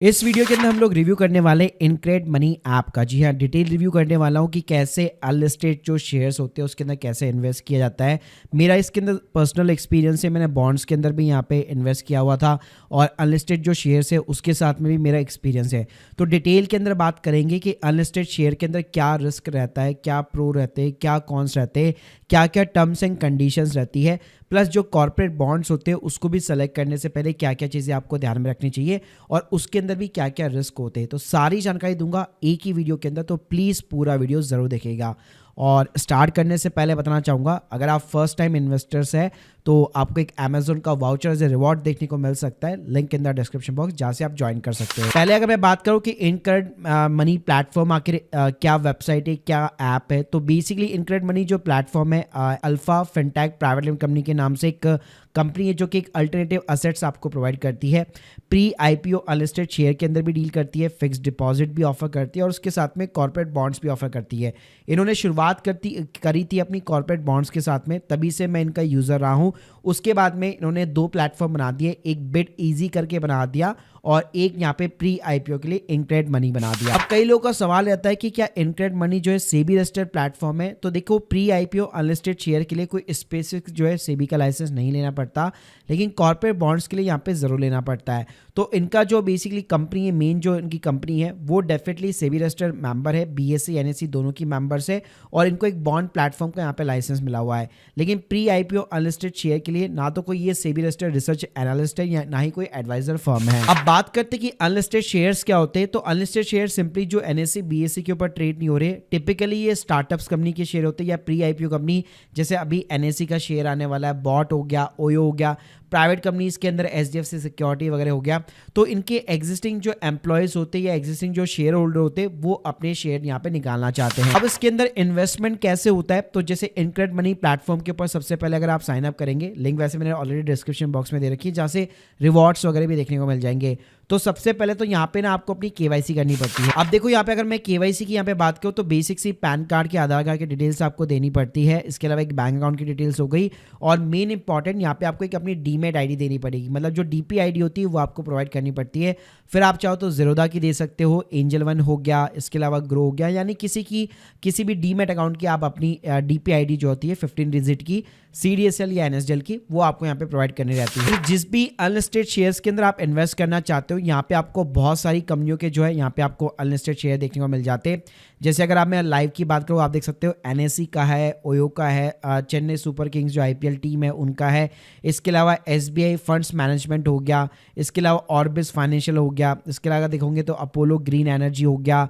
इस वीडियो के अंदर हम लोग रिव्यू करने वाले इनक्रेड मनी ऐप का। जी हाँ, डिटेल रिव्यू करने वाला हूँ कि कैसे अनलिस्टेड जो शेयर्स होते हैं उसके अंदर कैसे इन्वेस्ट किया जाता है। मेरा इसके अंदर पर्सनल एक्सपीरियंस है, मैंने बॉन्ड्स के अंदर भी यहाँ पे इन्वेस्ट किया हुआ था और अनलिस्टेड जो शेयर्स है उसके साथ में भी मेरा एक्सपीरियंस है। तो डिटेल के अंदर बात करेंगे कि अनलिस्टेड शेयर के अंदर क्या रिस्क रहता है, क्या प्रो रहते हैं, क्या कॉन्स रहते हैं, क्या क्या टर्म्स एंड कंडीशंस रहती है, प्लस जो कॉर्पोरेट बॉन्ड्स होते हैं उसको भी सेलेक्ट करने से पहले क्या क्या चीज़ें आपको ध्यान में रखनी चाहिए और उसके अंदर भी क्या क्या रिस्क होते हैं। तो सारी जानकारी दूंगा एक ही वीडियो के अंदर, तो प्लीज़ पूरा वीडियो ज़रूर देखिएगा। और स्टार्ट करने से पहले बताना चाहूँगा, अगर आप फर्स्ट टाइम इन्वेस्टर्स हैं तो आपको एक अमेजोन का वाउचर एज ए रिवॉर्ड देखने को मिल सकता है, link in the description box, जहाँ से आप ज्वाइन कर सकते हैं। पहले अगर मैं बात करूँ कि इनक्रेड मनी प्लेटफॉर्म आखिर क्या वेबसाइट है, क्या ऐप है, तो बेसिकली इनक्रेड मनी जो प्लेटफॉर्म है alpha fintech private limited company के नाम से एक कंपनी है जो कि एक अल्टरनेटिव असेट्स आपको प्रोवाइड करती है। प्री आईपीओ अनलिस्टेड शेयर के अंदर भी डील करती है, फिक्स्ड डिपॉजिट भी ऑफर करती है और उसके साथ में कॉर्पोरेट बॉन्ड्स भी ऑफर करती है। इन्होंने शुरुआत करी थी अपनी कॉर्पोरेट बॉन्ड्स के साथ में, तभी से मैं इनका यूज़र रहा हूँ। उसके बाद में इन्होंने 2 प्लेटफॉर्म बना दिए, एक बिट इजी करके बना दिया और एक यहाँ पे प्री आईपीओ के लिए इनक्रेड मनी बना दिया। अब कई लोगों का सवाल रहता है कि क्या इनक्रेड मनी जो है सेबी रजिस्टर्ड प्लेटफॉर्म है? तो देखो, प्री आईपीओ अनलिस्टेड शेयर के लिए कोई स्पेसिफिक जो है सेबी का लाइसेंस नहीं लेना पड़ता, लेकिन कॉर्पोरेट बॉन्ड्स के लिए यहाँ पे जरूर लेना पड़ता है। तो इनका जो बेसिकली कंपनी है, मेन जो इनकी कंपनी है वो डेफिनेटली सेबी रजिस्टर्ड मेंबर है, बीएसई एनएसई दोनों की मेंबर्स है और इनको एक बॉन्ड प्लेटफॉर्म का यहाँ पे लाइसेंस मिला हुआ है। लेकिन प्री आईपीओ अनलिस्टेड शेयर के लिए ना तो कोई ये सेबी रजिस्टर्ड रिसर्च एनालिस्ट है या ना ही कोई एडवाइजर फर्म है। अब बात करते हैं कि अनलिस्टेड शेयर्स क्या होते हैं। तो अनलिस्टेड शेयर सिंपली जो एनएसई बीएसई के ऊपर ट्रेड नहीं हो रहे, टिपिकली ये स्टार्टअप्स कंपनी के शेयर होते हैं या प्री आईपीओ कंपनी, जैसे अभी एनएसई का शेयर आने वाला है, बॉट हो गया, ओयो हो गया, प्राइवेट कंपनीज के अंदर एचडीएफसी सिक्योरिटी वगैरह हो गया। तो इनके एग्जिस्टिंग जो एम्प्लॉयज होते हैं या एग्जिस्टिंग जो शेयर होल्डर होते हैं वो अपने शेयर यहाँ पे निकालना चाहते हैं। अब इसके अंदर इन्वेस्टमेंट कैसे होता है, तो जैसे इनक्रेड मनी प्लेटफॉर्म के ऊपर सबसे पहले अगर आप साइन अप करेंगे, लिंक वैसे मैंने ऑलरेडी डिस्क्रिप्शन बॉक्स में दे रखी है, जहाँ से रिवॉर्ड्स वगैरह भी देखने को मिल जाएंगे। तो सबसे पहले तो यहाँ पे ना आपको अपनी केवाईसी करनी पड़ती है। अब देखो यहाँ पे अगर मैं केवाईसी की यहाँ पे बात करूँ तो बेसिक सी पैन कार्ड की, आधार कार्ड की डिटेल्स आपको देनी पड़ती है। इसके अलावा एक बैंक अकाउंट की डिटेल्स हो गई और मेन इंपॉर्टेंट यहाँ पे आपको एक अपनी डीमेट आईडी देनी पड़ेगी, मतलब जो डीपी आईडी होती है वो आपको प्रोवाइड करनी पड़ती है। फिर आप चाहो तो ज़ीरोधा की दे सकते हो, एंजल वन हो गया, इसके अलावा ग्रो हो गया, यानी किसी भी डीमेट अकाउंट की आप अपनी डीपी आईडी जो होती है 15 डिजिट की, सीडीएसएल या एनएसडीएल की, वो आपको यहाँ पे प्रोवाइड करनी रहती है। जिस भी अनलिस्टेड शेयर्स के अंदर आप इन्वेस्ट करना चाहते हो, यहाँ पे आपको बहुत सारी कंपनियों के जो है यहाँ पे आपको अनलिस्टेड शेयर देखने को मिल जाते हैं। जैसे अगर आप मैं लाइव की बात करूँ, आप देख सकते हो एनएसई का है, ओयो का है, चेन्नई सुपर किंग्स जो आईपीएल टीम है उनका है, इसके अलावा एसबीआई फंड्स मैनेजमेंट हो गया, इसके अलावा ऑर्बिस फाइनेंशियल हो गया, इसके अलावा देखोगे तो अपोलो ग्रीन एनर्जी हो गया,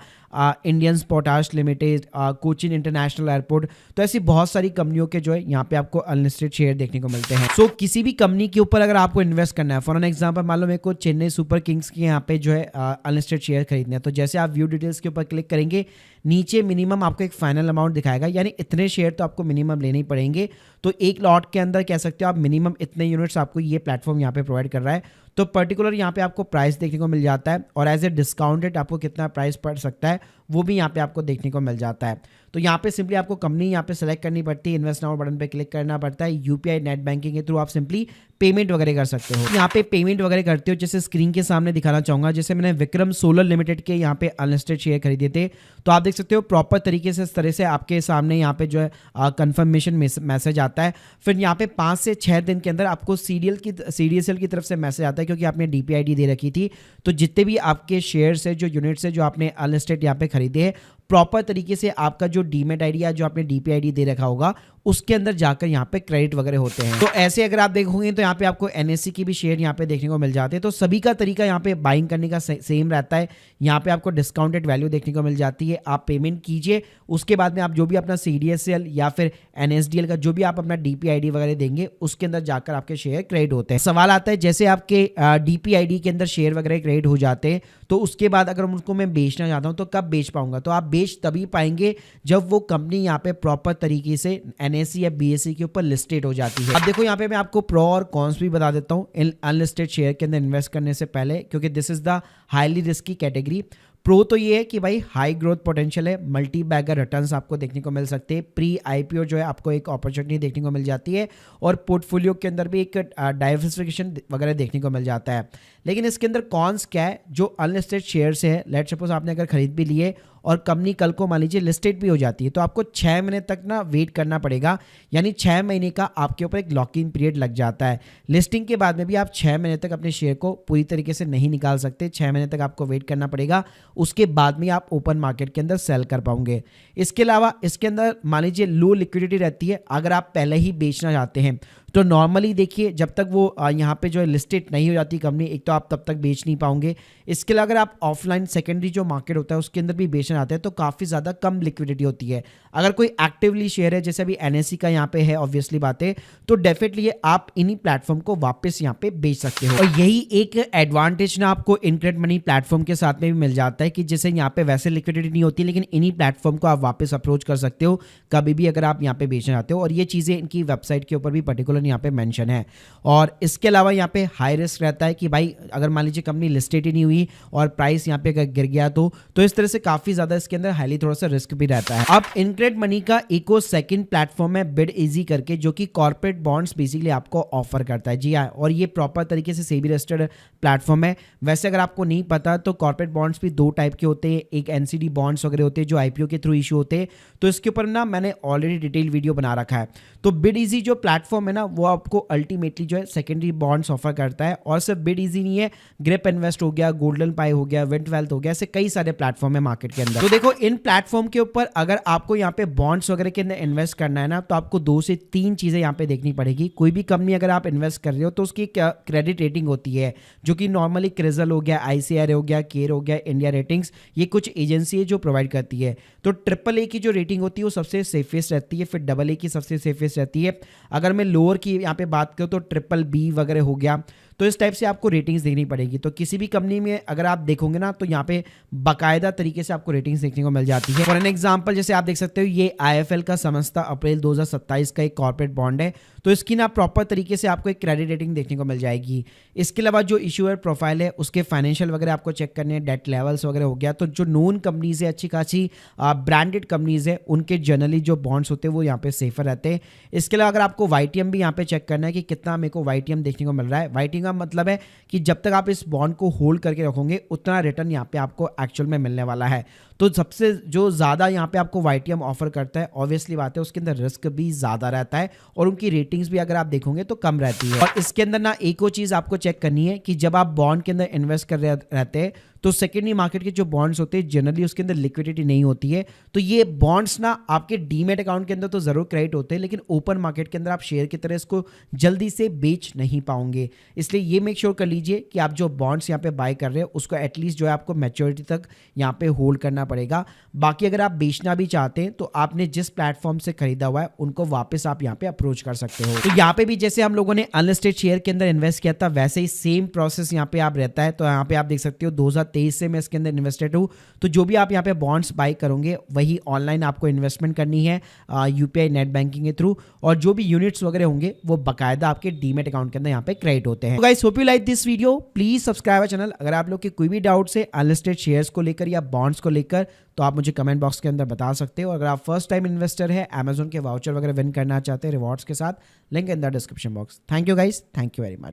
Indians potash limited, Cochin international airport. तो ऐसी बहुत सारी कंपनियों के जो है यहाँ पे आपको अनलिस्टेड शेयर देखने को मिलते हैं। सो किसी भी कंपनी के ऊपर अगर आपको इन्वेस्ट करना है, फॉर एन एग्जांपल मान लो मेरे को चेन्नई सुपर किंग्स के यहाँ पे जो है अनलिस्टेड शेयर खरीदना है, तो जैसे आप व्यू डिटेल्स के ऊपर क्लिक करेंगे, नीचे मिनिमम आपको एक फाइनल अमाउंट दिखाएगा, यानी इतने शेयर तो आपको मिनिमम लेने ही पड़ेंगे। तो एक लॉट के अंदर कह सकते हो आप मिनिमम इतने यूनिट्स आपको ये प्लेटफॉर्म यहाँ पे प्रोवाइड कर रहा है। तो पर्टिकुलर यहाँ पे आपको प्राइस देखने को मिल जाता है और एज ए डिस्काउंटेड आपको कितना प्राइस पड़ सकता है वो भी यहाँ पे आपको देखने को मिल जाता है। तो यहाँ पे सिंपली आपको कंपनी यहाँ पे सेलेक्ट करनी पड़ती है, इन्वेस्ट नाउ बटन पे क्लिक करना पड़ता है, यूपीआई नेट बैंकिंग के थ्रू आप सिंपली पेमेंट वगैरह कर सकते हो। यहाँ पे पेमेंट वगैरह करते हो, जैसे स्क्रीन के सामने दिखाना चाहूंगा, जैसे मैंने विक्रम सोलर लिमिटेड के यहाँ पे अनलिस्टेड शेयर खरीदे थे, तो आप देख सकते हो प्रॉपर तरीके से इस तरह से आपके सामने यहाँ पे जो है कंफर्मेशन मैसेज आता है। फिर यहाँ पे 5 से 6 दिन के अंदर आपको सीडीएसएल की तरफ से मैसेज आता है, क्योंकि आपने डीपीआईडी दे रखी थी। तो जितने भी आपके शेयर्स है, जो यूनिट्स है, जो आपने अनलिस्टेड यहाँ पे खरीदे हैं, प्रॉपर तरीके से आपका जो डीमेट आईडी या जो आपने डीपीआईडी दे रखा होगा उसके अंदर जाकर यहाँ पे क्रेडिट वगैरह होते हैं। तो ऐसे अगर आप देखोगे तो यहाँ पे आपको एनएससी की भी शेयर यहाँ पे देखने को मिल जाते हैं। तो सभी का तरीका यहाँ पे बाइंग करने का सेम रहता है। यहाँ पे आपको डिस्काउंटेड वैल्यू देखने को मिल जाती है, आप पेमेंट कीजिए, उसके बाद में आप जो भी अपना सीडीएसएल या फिर एनएसडीएल का जो भी आप अपना डीपीआईडी वगैरह देंगे उसके अंदर जाकर आपके शेयर क्रेडिट होते हैं। सवाल आता है जैसे आपके डीपीआईडी के अंदर शेयर वगैरह क्रेडिट हो जाते हैं, तो उसके बाद अगर उनको मैं बेचना चाहता हूँ तो कब बेच पाऊंगा? तो आप बेच तभी पाएंगे जब वो कंपनी यहाँ पे प्रॉपर तरीके से एनएसई या बीएसई के ऊपर लिस्टेड हो जाती है। अब देखो यहाँ पे मैं आपको प्रो और कॉन्स भी बता देता हूँ इन अनलिस्टेड शेयर के अंदर इन्वेस्ट करने से पहले, क्योंकि this is the highly risky category. Pro तो ये है कि भाई हाई ग्रोथ पोटेंशियल है, मल्टी बैगर रिटर्न्स आपको देखने को मिल सकते हैं, प्री आईपीओ जो है आपको एक अपॉर्चुनिटी देखने को मिल जाती है, और पोर्टफोलियो के अंदर भी एक डाइवर्सिफिकेशन वगैरह देखने को मिल जाता है। लेकिन इसके अंदर कॉन्स क्या है, जो अनलिस्टेड शेयर्स है, लेट सपोज आपने अगर खरीद भी लिए और कंपनी कल को मान लीजिए लिस्टेड भी हो जाती है, तो आपको 6 महीने तक ना वेट करना पड़ेगा, यानी 6 महीने का आपके ऊपर एक लॉकिंग पीरियड लग जाता है। लिस्टिंग के बाद में भी आप 6 महीने तक अपने शेयर को पूरी तरीके से नहीं निकाल सकते, 6 महीने तक आपको वेट करना पड़ेगा, उसके बाद में आप ओपन मार्केट के अंदर सेल कर पाओगे। इसके अलावा इसके अंदर मान लीजिए लो लिक्विडिटी रहती है, अगर आप पहले ही बेचना चाहते हैं तो नॉर्मली देखिए जब तक वो यहाँ पे जो है लिस्टेड नहीं हो जाती कंपनी, एक तो आप तब तक बेच नहीं पाओगे। इसके अलावा अगर आप ऑफलाइन सेकेंडरी जो मार्केट होता है उसके अंदर भी बेचना चाहते हैं तो काफ़ी ज़्यादा कम लिक्विडिटी होती है। अगर कोई एक्टिवली शेयर है, जैसे अभी एनएससी का यहाँ पे है ऑब्वियसली बात है, तो डेफिनेटली आप इन्हीं प्लेटफॉर्म को वापस यहाँ पे बेच सकते हो। और यही एक एडवांटेज ना आपको इनक्रेड मनी प्लेटफॉर्म के साथ में भी मिल जाता है कि जैसे यहाँ पे वैसे लिक्विडिटी नहीं होती, लेकिन इन्हीं प्लेटफॉर्म को आप वापस अप्रोच कर सकते हो कभी भी अगर आप यहाँ पे बेचना चाहते हो। और ये चीज़ें इनकी वेबसाइट के ऊपर भी पर्टिकुलर यहाँ पे मेंशन है। और इसके अलावा यहाँ पे हाई रिस्क रहता है कि भाई अगर मान लीजिए कंपनी लिस्टेड ही नहीं हुई और प्राइस यहाँ पे अगर गिर गया तो इस तरह से काफी ज्यादा इसके अंदर हाईली थोड़ा सा रिस्क भी रहता है। अब इनक्रेड मनी का एक और सेकंड प्लेटफॉर्म है बिड इजी करके, जो कि कॉर्पोरेट बॉन्ड्स बेसिकली आपको ऑफर करता है। जी हाँ, और ये प्रॉपर तरीके से सेबी रजिस्टर्ड प्लेटफॉर्म है। वैसे अगर आपको नहीं पता तो कॉर्पोरेट बॉन्ड्स भी 2 टाइप के होते हैं, एक एनसीडी बॉन्ड्स वगैरह होते हैं जो आईपीओ के थ्रू इशू होते हैं, तो इसके ऊपर ना मैंने ऑलरेडी डिटेल वीडियो बना रखा है। तो बिड इजी जो प्लेटफॉर्म है ना वो आपको अल्टीमेटली जो है सेकेंडरी बॉन्ड्स ऑफर करता है। और सिर्फ बिड इजी नहीं है, ग्रिप इन्वेस्ट हो गया, गोल्डन पाई हो गया, विंट वेल्थ हो गया, ऐसे कई सारे प्लेटफॉर्म है मार्केट के अंदर। तो देखो इन प्लेटफॉर्म के ऊपर अगर आपको यहाँ पे बॉन्ड्स वगैरह के अंदर इन्वेस्ट करना है ना, तो आपको 2 से 3 चीजें यहाँ पे देखनी पड़ेगी। कोई भी कंपनी अगर आप इन्वेस्ट कर रहे हो तो उसकी क्रेडिट रेटिंग होती है, जो कि नॉर्मली क्रिजल हो गया, आईसीआर हो गया, केयर हो गया, इंडिया रेटिंग्स, ये कुछ एजेंसी है जो प्रोवाइड करती है। तो AAA की जो रेटिंग होती है वो सबसे सेफेस्ट रहती है, फिर AA की सबसे सेफेस्ट रहती है। अगर मैं लोअर की यहाँ पे बात करूँ तो BBB वगैरह हो गया, तो इस टाइप से आपको रेटिंग्स देखनी पड़ेगी। तो किसी भी कंपनी में अगर आप देखोगे ना तो यहाँ पे बाकायदा तरीके से आपको रेटिंग्स देखने को मिल जाती है। फॉर एन एग्जांपल जैसे आप देख सकते हो ये IIFL का समझता अप्रैल 2027 का एक कॉर्पोरेट बॉन्ड है, तो इसकी ना प्रॉपर तरीके से आपको एक क्रेडिट रेटिंग देखने को मिल जाएगी। इसके अलावा जो इशूअर प्रोफाइल है उसके फाइनेंशियल वगैरह आपको चेक करने हैं, डेट लेवल्स वगैरह हो गया। तो जो नोन कंपनीज है, अच्छी खासी ब्रांडेड कंपनीज है, उनके जनरली जो बॉन्ड्स होते हैं वो यहाँ पे सेफर रहते हैं। इसके अलावा अगर आपको YTM भी यहाँ पे चेक करना है कि कितना मेरे को YTM देखने को मिल रहा है। YTM का मतलब है कि जब तक आप इस बॉन्ड को होल्ड करके रखोगे उतना रिटर्न यहाँ पे आपको एक्चुअल में मिलने वाला है। तो सबसे जो ज़्यादा यहाँ पे आपको YTM ऑफर करता है, ऑब्वियसली बात है उसके अंदर रिस्क भी ज़्यादा रहता है और उनकी रेटिंग्स भी अगर आप देखोगे तो कम रहती है। और इसके अंदर ना एक और चीज़ आपको चेक करनी है कि जब आप बॉन्ड के अंदर इन्वेस्ट कर रहे रहते हैं तो सेकेंडरी मार्केट के जो बॉन्ड्स होते हैं जनरली उसके अंदर लिक्विडिटी नहीं होती है। तो ये बॉन्ड्स ना आपके डीमेट अकाउंट के अंदर तो जरूर क्रेडिट होते हैं, लेकिन ओपन मार्केट के अंदर आप शेयर की तरह इसको जल्दी से बेच नहीं पाओगे। इसलिए ये मेक श्योर कर लीजिए कि आप जो बॉन्ड्स यहाँ पे बाय कर रहे हो उसको एटलीस्ट जो है आपको मैच्योरिटी तक यहाँ पे होल्ड करना पड़ेगा। बाकी अगर आप बेचना भी चाहते हैं तो आपने जिस प्लेटफॉर्म से खरीदा हुआ है उनको वापस आप यहाँ पे अप्रोच कर सकते हो। तो यहाँ पे भी जैसे हम लोगों ने अनलिस्टेड शेयर के अंदर इन्वेस्ट किया था वैसे ही सेम प्रोसेस यहाँ पे आप रहता है। तो यहाँ पे आप देख सकते हो 2023 से मैं इसके अंदर इन्वेस्टेड हूँ। तो जो भी आप यहाँ पे बॉन्ड्स बाय करोगे वही ऑनलाइन आपको इन्वेस्टमेंट करनी है UPI नेट बैंकिंग के थ्रू, और जो भी यूनिट्स वगैरह होंगे वो बाकायदा आपके डीमेट अकाउंट के अंदर यहाँ पे क्रेडिट होते हैं। तो guys hope you like this video, please subscribe channel. अगर आप लोग के कोई भी डाउट्स है अनलिस्टेड शेयर्स को लेकर या बॉन्ड्स को लेकर तो आप मुझे कमेंट बॉक्स के अंदर बता सकते हो। अगर आप फर्स्ट टाइम इन्वेस्टर है, Amazon के वाउचर वगैरह विन करना चाहते हैं रिवॉर्ड्स के साथ, link in the description box. Thank you guys, thank you very much.